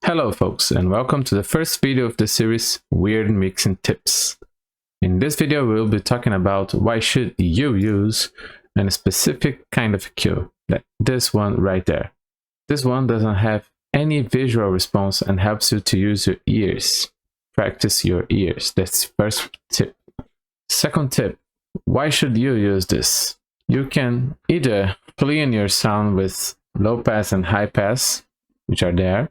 Hello folks, and welcome to the first video of the series Weird Mixing Tips. In this video we'll be talking about why should you use a specific kind of cue, like this one right there. This one doesn't have any visual response and helps you to use your ears. Practice your ears. That's the first tip. Second tip, why should you use this? You can either clean your sound with low pass and high pass, which are there,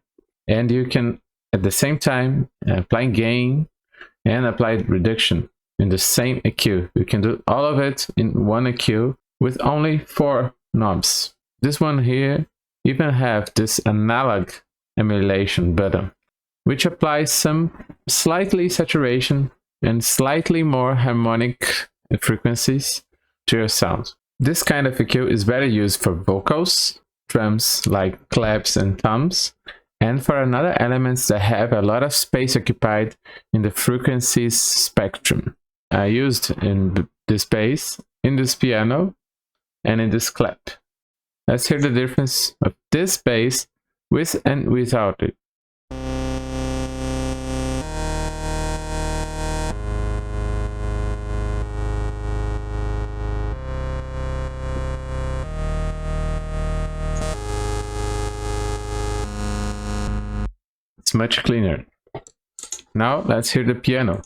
and you can at the same time apply gain and apply reduction in the same EQ. You can do all of it in one EQ with only 4 knobs. This one here even have this analog emulation button, which applies some slightly saturation and slightly more harmonic frequencies to your sound. This kind of EQ is very used for vocals, drums like claps and toms, and for another elements that have a lot of space occupied in the frequencies spectrum. I used in this bass, in this piano, and in this clap. Let's hear the difference of this bass with and without it. It's much cleaner. Now let's hear the piano.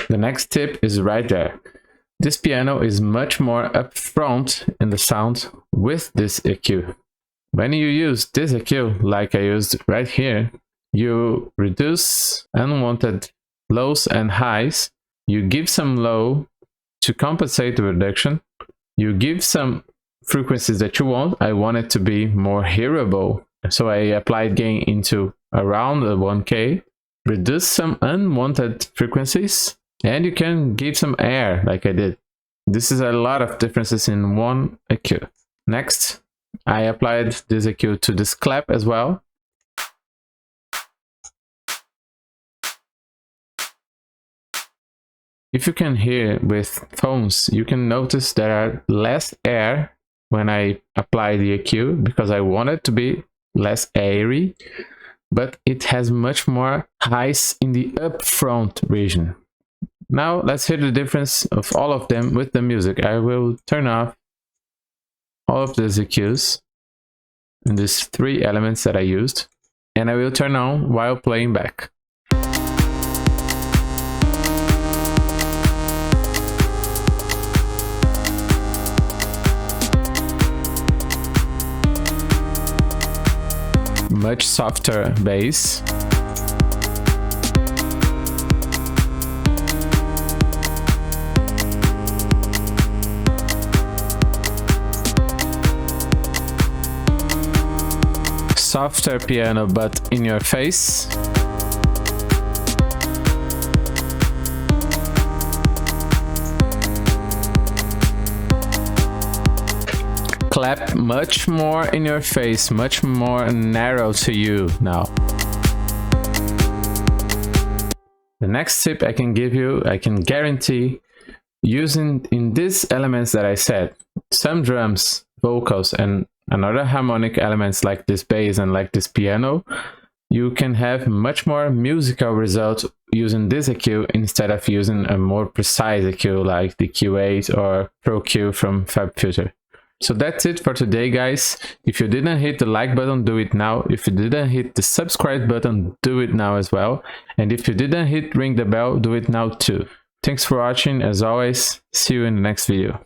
The next tip is right there. This piano is much more upfront in the sound with this EQ. When you use this EQ, like I used right here, you reduce unwanted lows and highs. You give some low to compensate the reduction. You give some frequencies that you want. I want it to be more hearable, so I applied gain into around the 1K. Reduce some unwanted frequencies, and you can give some air like I did. This is a lot of differences in one EQ. Next, I applied this EQ to this clap as well. If you can hear with phones, you can notice there are less air when I apply the EQ because I want it to be less airy, but it has much more highs in the upfront region. Now let's hear the difference of all of them with the music. I will turn off all of these EQs in these 3 elements that I used, and I will turn on while playing back. Much softer bass. Softer piano, but in your face. Clap much more in your face, much more narrow to you now. The next tip I can give you, I can guarantee, using in these elements that I said, some drums, vocals, and another harmonic elements like this bass and like this piano, you can have much more musical results using this EQ instead of using a more precise EQ like the Q8 or Pro Q from FabFilter. So that's it for today, guys. If you didn't hit the like button, do it now. If you didn't hit the subscribe button, do it now as well. And if you didn't ring the bell, do it now too. Thanks for watching. As always, see you in the next video.